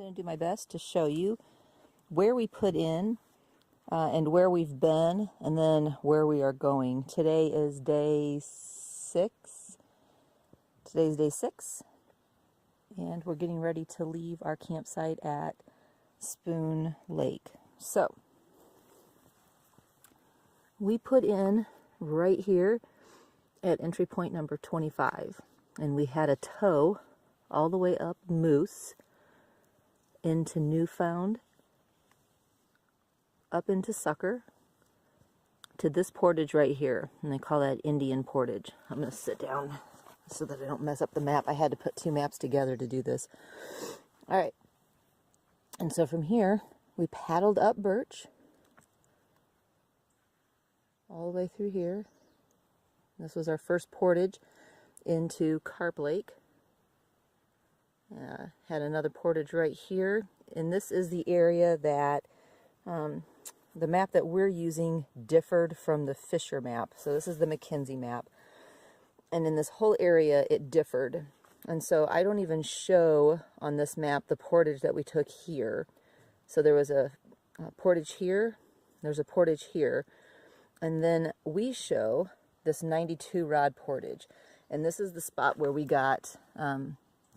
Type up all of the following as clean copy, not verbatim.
going to do my best to show you where we put in and where we've been, and then where we are going. Today is day 6. Today's day 6, and we're getting ready to leave our campsite at Spoon Lake. So, we put in right here at entry point number 25, and we had a tow all the way up Moose into Newfound, up into Sucker, to this portage right here, and they call that Indian Portage. I'm going to sit down so that I don't mess up the map. I had to put 2 maps together to do this. Alright, and so from here, we paddled up Birch, all the way through here. This was our first portage into Carp Lake. Had another portage right here, and this is the area that the map that we're using differed from the Fisher map. So this is the Mackenzie map, and in this whole area it differed, and so I don't even show on this map the portage that we took here. So there was a portage here, there's a portage here, and then we show this 92 rod portage, and this is the spot where we got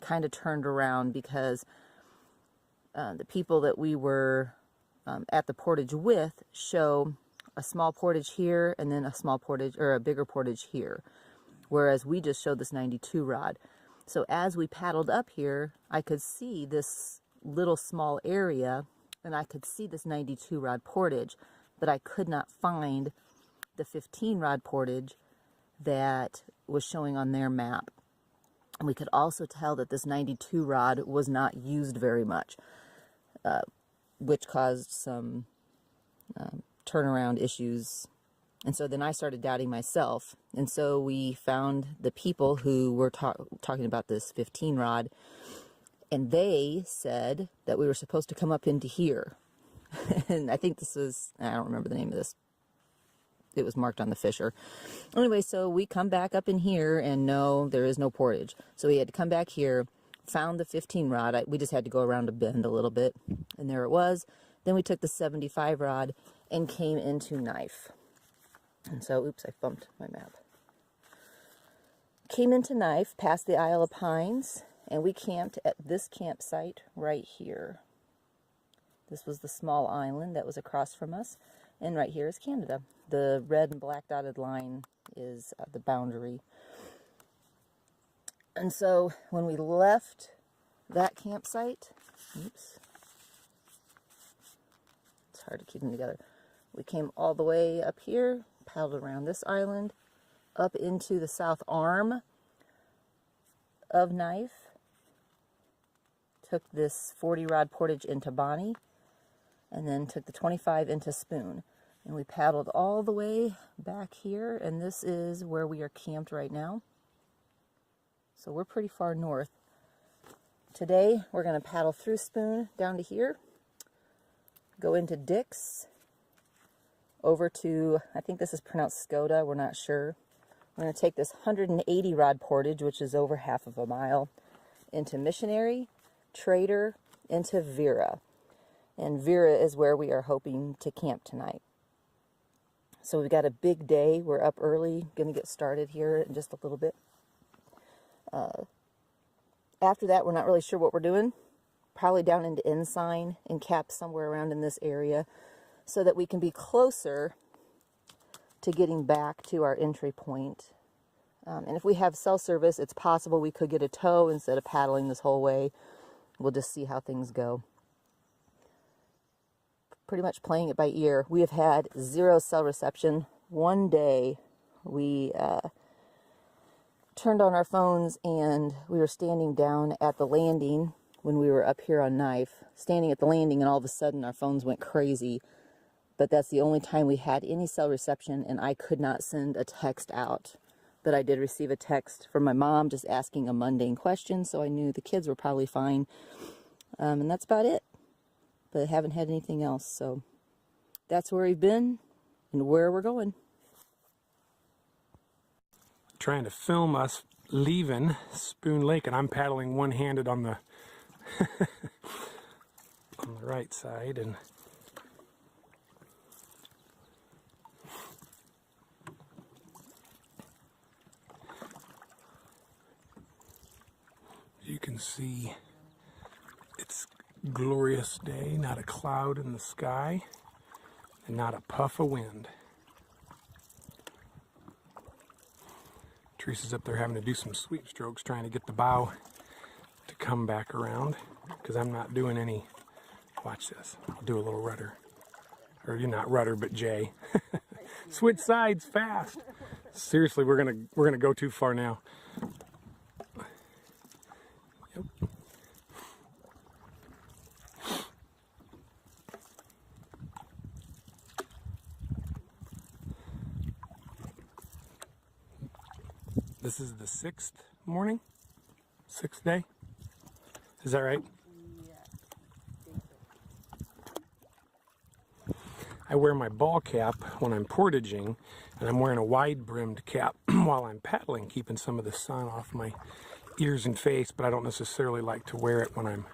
kind of turned around because the people that we were at the portage with show a small portage here and then a small portage, or a bigger portage here, whereas we just showed this 92 rod. So as we paddled up here, I could see this little small area, and I could see this 92 rod portage, but I could not find the 15 rod portage that was showing on their map. And we could also tell that this 92 rod was not used very much, which caused some turnaround issues. And so then I started doubting myself, and so we found the people who were talking about this 15 rod, and they said that we were supposed to come up into here. And I think this was, I don't remember the name of this, it was marked on the Fisher. Anyway, so we come back up in here, and no, there is no portage. So we had to come back here, found the 15 rod. We just had to go around a bend a little bit, and there it was. Then we took the 75 rod and came into Knife. And so, oops, I bumped my map. Came into Knife, past the Isle of Pines, and we camped at this campsite right here. This was the small island that was across from us, and right here is Canada. The red and black dotted line is the boundary. And so when we left that campsite, oops, it's hard to keep them together. We came all the way up here, paddled around this island, up into the south arm of Knife, took this 40 rod portage into Bonnie, and then took the 25 into Spoon. And we paddled all the way back here, and this is where we are camped right now. So we're pretty far north. Today we're going to paddle through Spoon down to here, go into Dick's, over to, I think this is pronounced Skoda, we're not sure. We're going to take this 180 rod portage, which is over half of a mile, into Missionary, Trader, into Vera. And Vera is where we are hoping to camp tonight. So we've got a big day. We're up early, going to get started here in just a little bit. After that, we're not really sure what we're doing. Probably down into Ensign and cap somewhere around in this area, so that we can be closer to getting back to our entry point. And if we have cell service, it's possible we could get a tow instead of paddling this whole way. We'll just see how things go. Pretty much playing it by ear. We have had 0 cell reception. One day we turned on our phones, and we were standing down at the landing when we were up here on Knife, standing at the landing, and all of a sudden our phones went crazy. But that's the only time we had any cell reception, and I could not send a text out. But I did receive a text from my mom just asking a mundane question, so I knew the kids were probably fine. And that's about it. But I haven't had anything else, so that's where we've been and where we're going. Trying to film us leaving Spoon Lake, and I'm paddling one-handed on the on the right side, and you can see it's a glorious day, not a cloud in the sky, and not a puff of wind. Teresa's up there having to do some sweep strokes, trying to get the bow to come back around, because I'm not doing any. Watch this. I'll do a little rudder. Or you're not rudder, but Jay. Switch sides fast. Seriously, we're gonna go too far now. Yep. This is the 6th morning? 6th day? Is that right? I wear my ball cap when I'm portaging, and I'm wearing a wide-brimmed cap while I'm paddling, keeping some of the sun off my ears and face, but I don't necessarily like to wear it when I'm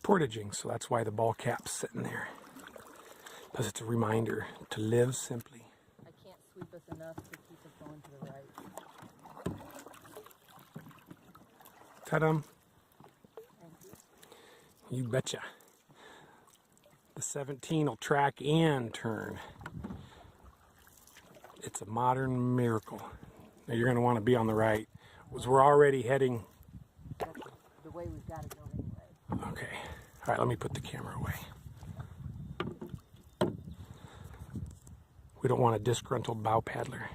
portaging, so that's why the ball cap's sitting there. Because it's a reminder to live simply. I can't sweep us enough to keep us going to the right. Ta-da! You betcha. The 17 will track and turn. It's a modern miracle. Now you're going to want to be on the right, because we're already heading. That's the way we've got to go anyway. Okay. All right, let me put the camera away. We don't want a disgruntled bow paddler.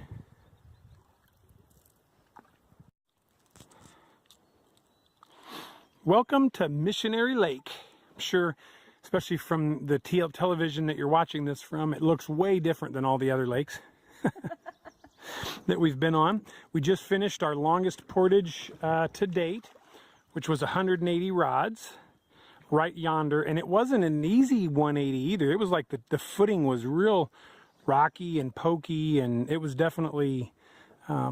Welcome to Missionary Lake. I'm sure, especially from the television that you're watching this from, it looks way different than all the other lakes that we've been on. We just finished our longest portage to date, which was 180 rods right yonder. And it wasn't an easy 180 either. It was like the footing was real rocky and pokey, and it was definitely a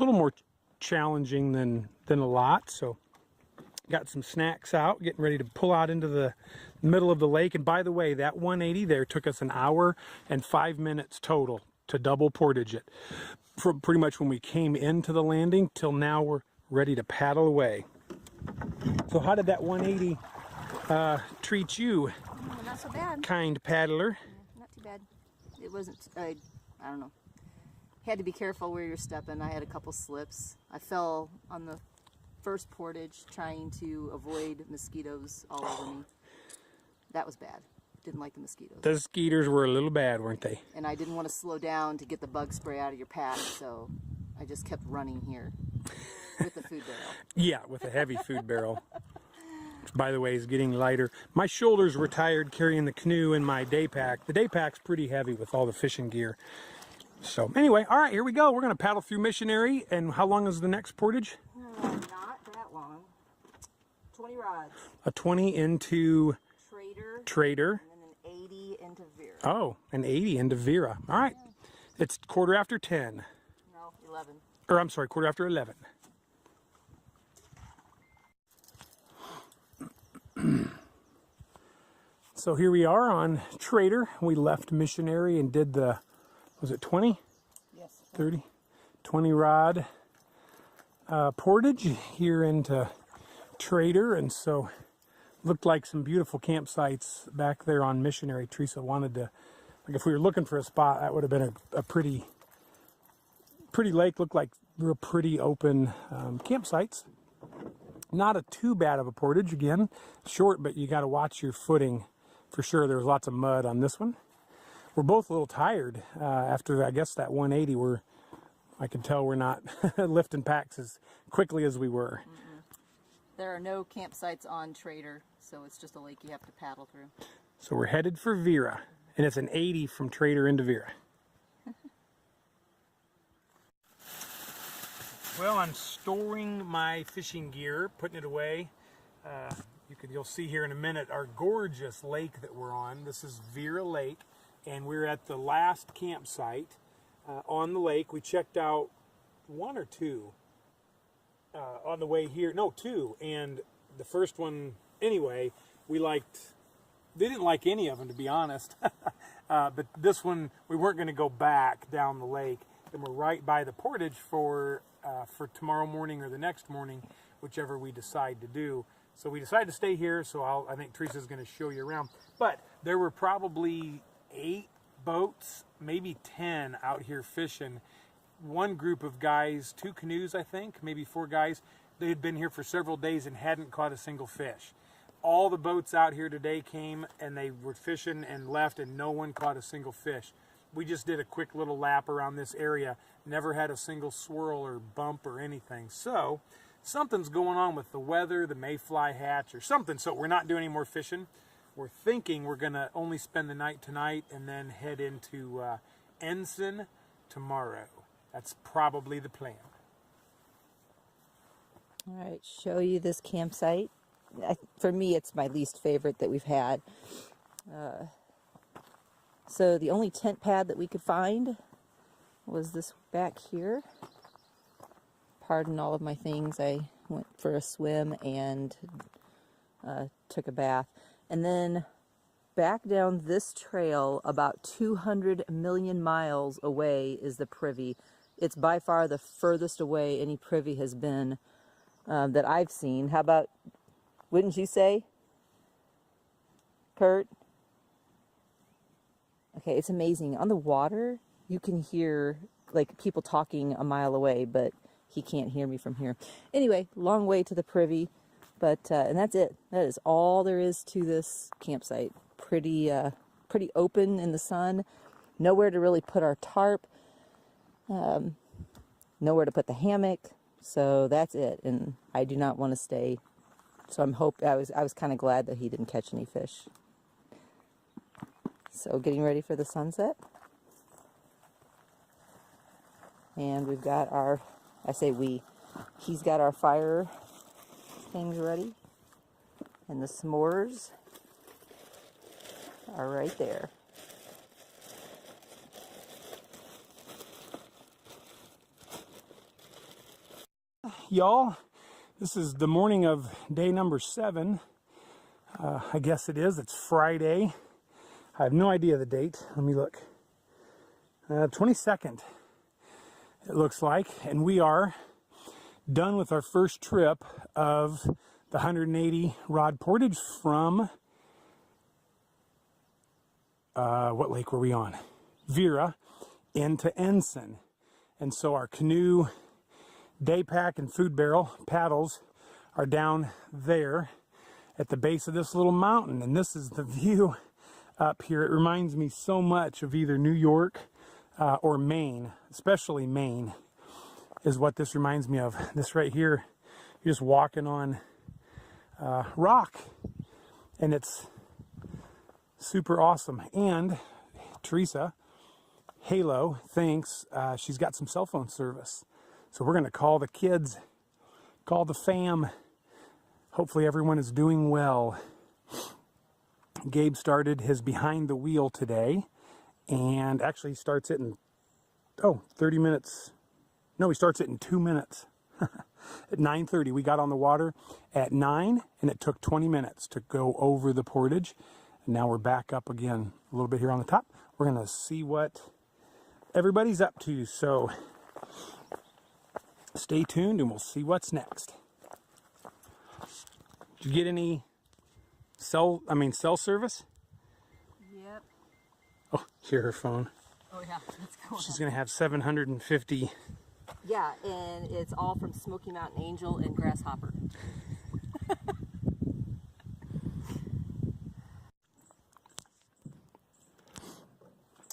little more challenging than a lot. So got some snacks out, getting ready to pull out into the middle of the lake. And by the way, that 180 there took us an hour and 5 minutes total to double portage it. From pretty much when we came into the landing till now we're ready to paddle away. So how did that 180 treat you? Not so bad. Kind paddler. Not too bad. It wasn't, I don't know. Had to be careful where you're stepping. I had a couple slips. I fell on the first portage trying to avoid mosquitoes all over me. That was bad. Didn't like the mosquitoes. The skeeters were a little bad, weren't they? And I didn't want to slow down to get the bug spray out of your pack, so I just kept running here with the food barrel. Yeah, with a heavy food barrel. Which, by the way, is getting lighter. My shoulders were tired carrying the canoe and my day pack. The day pack's pretty heavy with all the fishing gear. So anyway, all right, here we go. We're going to paddle through Missionary. And how long is the next portage? Not that long. 20 rods. A 20 into Trader. And then an 80 into Vera. Oh, an 80 into Vera. All right. Yeah. It's 10:15. No, 11. Or I'm sorry, 11:15. So here we are on Trader. We left Missionary and did the, was it 20? Yes. 30? 20 rod portage here into Trader, and so looked like some beautiful campsites back there on Missionary. Teresa wanted to, like if we were looking for a spot, that would have been a pretty lake. Looked like real pretty open campsites. Not a too bad of a portage. Again, short, but you got to watch your footing for sure. There was lots of mud on this one. We're both a little tired after, I guess, that 180. I can tell we're not lifting packs as quickly as we were. There are no campsites on Trader, so it's just a lake you have to paddle through. So we're headed for Vera, and it's an 80 from Trader into Vera. Well, I'm storing my fishing gear, putting it away. You'll see here in a minute our gorgeous lake that we're on. This is Vera Lake, and we're at the last campsite on the lake. We checked out one or two on the way here. No, two. And the first one, anyway, we liked they didn't like any of them, to be honest. But this one, we weren't going to go back down the lake, and we're right by the portage for tomorrow morning or the next morning, whichever we decide to do. So we decided to stay here, so I think Teresa's going to show you around. But there were probably 8 boats, maybe 10 out here fishing. One group of guys, 2 canoes, I think, maybe 4 guys. They had been here for several days and hadn't caught a single fish. All the boats out here today came and they were fishing and left, and no one caught a single fish. We just did a quick little lap around this area, never had a single swirl or bump or anything. So something's going on with the weather, the mayfly hatch or something. So we're not doing any more fishing. We're thinking we're going to only spend the night tonight and then head into Ensign tomorrow. That's probably the plan. All right, show you this campsite. For me, it's my least favorite that we've had. So the only tent pad that we could find was this back here. Pardon all of my things. I went for a swim and took a bath. And then back down this trail, about 200 million miles away, is the privy. It's by far the furthest away any privy has been that I've seen. How about, wouldn't you say, Kurt? Okay, it's amazing. On the water, you can hear like people talking a mile away, but he can't hear me from here. Anyway, long way to the privy, but and that's it. That is all there is to this campsite. Pretty open in the sun. Nowhere to really put our tarp. Nowhere to put the hammock. So that's it. And I do not want to stay. So I was kind of glad that he didn't catch any fish. So getting ready for the sunset. And we've got our, I say we, he's got our fire things ready. And the s'mores are right there. Y'all, this is the morning of day number 7. I guess it is. It's Friday. I have no idea the date. Let me look. 22nd, it looks like. And we are done with our first trip of the 180 rod portage from, what lake were we on? Vera into Ensign. And so our canoe, day pack, and food barrel paddles are down there at the base of this little mountain. And this is the view up here. It reminds me so much of either New York or Maine, especially Maine is what this reminds me of. This right here, you're just walking on rock, and it's super awesome. And Teresa, Halo, thinks she's got some cell phone service. So we're going to call the kids, call the fam. Hopefully everyone is doing well. Gabe started his behind the wheel today, and actually he starts it in 30 minutes. No, he starts it in 2 minutes. At 9:30 we got on the water at 9, and it took 20 minutes to go over the portage. And now we're back up again a little bit here on the top. We're going to see what everybody's up to, so stay tuned and we'll see what's next. Did you get any cell service? Yep. Oh, hear her phone. Oh yeah, let's go. She's going to have 750. Yeah, and it's all from Smoky Mountain Angel and Grasshopper.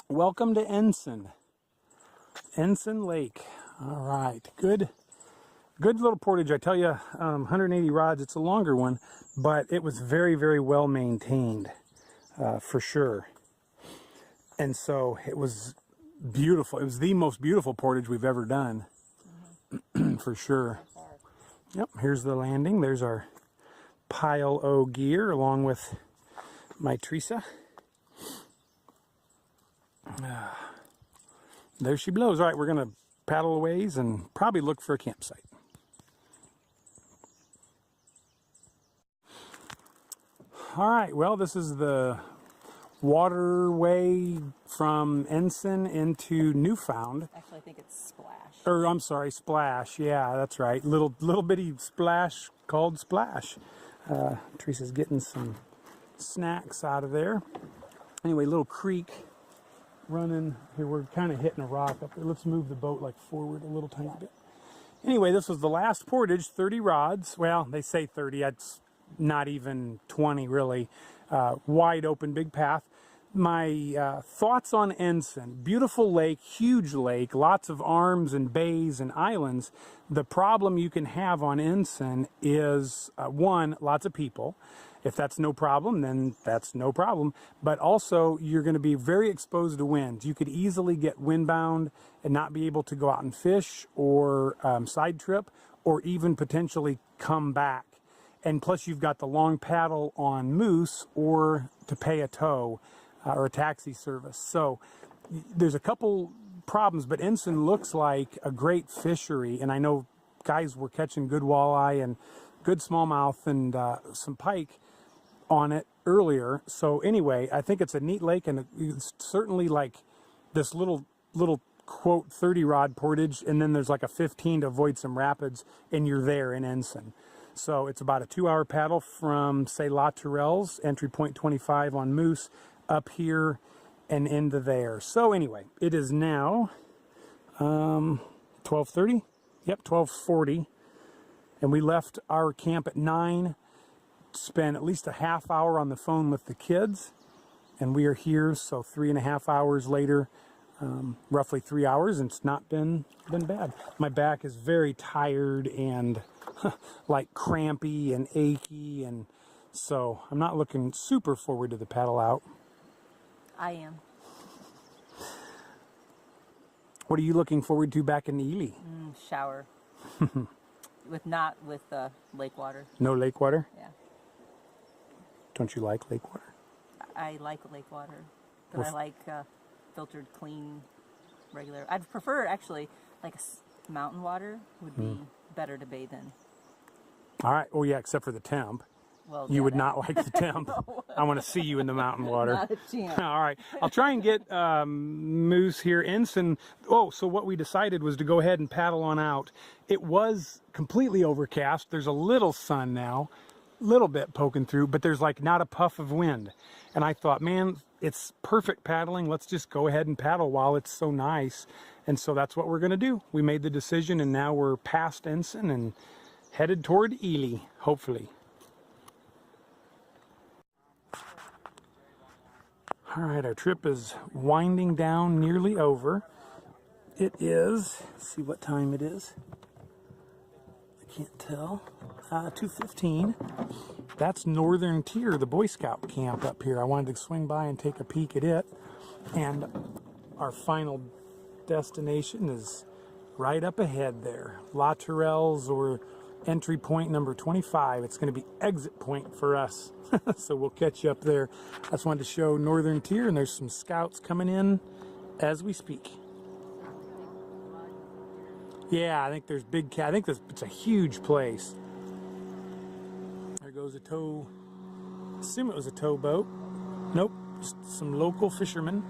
Welcome to Ensign Lake. All right, good little portage. I tell you, 180 rods. It's a longer one, but it was very, very well maintained, for sure. And so it was beautiful. It was the most beautiful portage we've ever done, for sure. Yep, here's the landing. There's our pile o gear along with my Teresa. There she blows. All right, we're going to paddle a ways and probably look for a campsite. All right, well, this is the waterway from Ensign into Newfound. Actually, I think it's Splash. Or, I'm sorry, Splash. Yeah, that's right. Little bitty splash called Splash. Teresa's getting some snacks out of there. Anyway, little creek running. Here, we're kind of hitting a rock up there. Let's move the boat like forward a little tiny bit. Anyway, this was the last portage, 30 rods. Well, they say 30. That's not even 20, really. Wide open, big path. My thoughts on Ensign. Beautiful lake, huge lake, lots of arms and bays and islands. The problem you can have on Ensign is, one, lots of people. If that's no problem, then that's no problem. But also, you're going to be very exposed to winds. You could easily get windbound and not be able to go out and fish or side trip, or even potentially come back. And plus, you've got the long paddle on moose or to pay a tow or a taxi service. So there's a couple problems, but Ensign looks like a great fishery. And I know guys were catching good walleye and good smallmouth and some pike on it earlier. So anyway, I think it's a neat lake, and it's certainly like this little quote 30 rod portage, and then there's like a 15 to avoid some rapids, and you're there in Ensign. So it's about a 2-hour paddle from, say, La Tourelle's, entry point 25 on Moose, up here and into there. So anyway, it is now 12:30. Yep, 12:40. And we left our camp at 9, spent at least a half hour on the phone with the kids, and we are here, so 3.5 hours later, roughly 3 hours, and it's not been bad. My back is very tired and like crampy and achy, and so I'm not looking super forward to the paddle out. I am. What are you looking forward to back in Ely? Shower. Not with lake water. No lake water? Yeah. Don't you like lake water? I like lake water, but I like filtered, clean, regular. I'd prefer, actually, like mountain water would be better to bathe in. All right. Oh, yeah, except for the temp. Well, You would not like the temp. No. I want to see you in the mountain water. Not a chance. All right. I'll try and get Moose here. Ensign. Oh, so what we decided was to go ahead and paddle on out. It was completely overcast. There's a little sun now, little bit poking through, but there's like not a puff of wind. And I thought, man, it's perfect paddling. Let's just go ahead and paddle while it's so nice. And so that's what we're going to do. We made the decision, and now we're past Ensign and headed toward Ely, hopefully. All right, our trip is winding down, nearly over. It is, let's see what time it is. I can't tell. 2:15. That's Northern Tier, the Boy Scout camp up here. I wanted to swing by and take a peek at it. And our final destination is right up ahead there. La Tourelle's, or entry point number 25. It's going to be exit point for us. So we'll catch you up there. I just wanted to show Northern Tier, and there's some scouts coming in as we speak. Yeah, I think there's big cat. I think it's a huge place. There goes a tow. I assume it was a tow boat. Nope, just some local fishermen.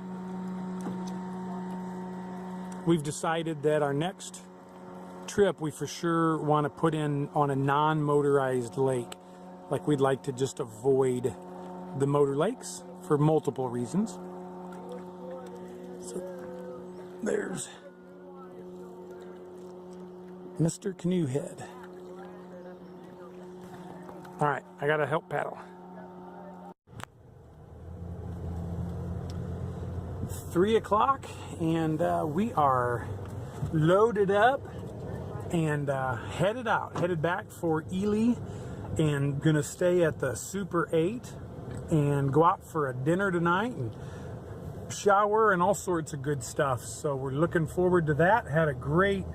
We've decided that our next trip we for sure want to put in on a non-motorized lake. Like, we'd like to just avoid the motor lakes for multiple reasons. So there's Mr. Canoehead. All right, I gotta help paddle. 3 o'clock, and we are loaded up and headed back for Ely, and gonna stay at the Super 8 and go out for a dinner tonight and shower and all sorts of good stuff. So we're looking forward to that. Had a great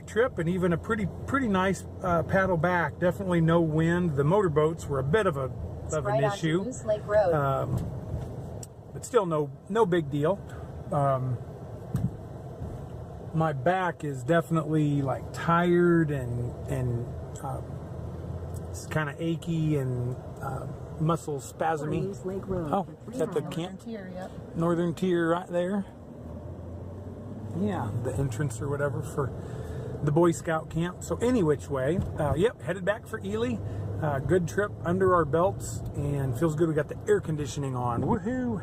trip, and even a pretty nice paddle back. Definitely no wind. The motorboats were a bit of an issue. Moose Lake Road. But still no big deal. My back is definitely like tired and it's kind of achy, and muscles spasmy. Oh, is that the camp? Northern Tier right there. Yeah, the entrance or whatever for the Boy Scout camp. So any which way, yep, headed back for Ely. Good trip under our belts and feels good. We got the air conditioning on. Woohoo!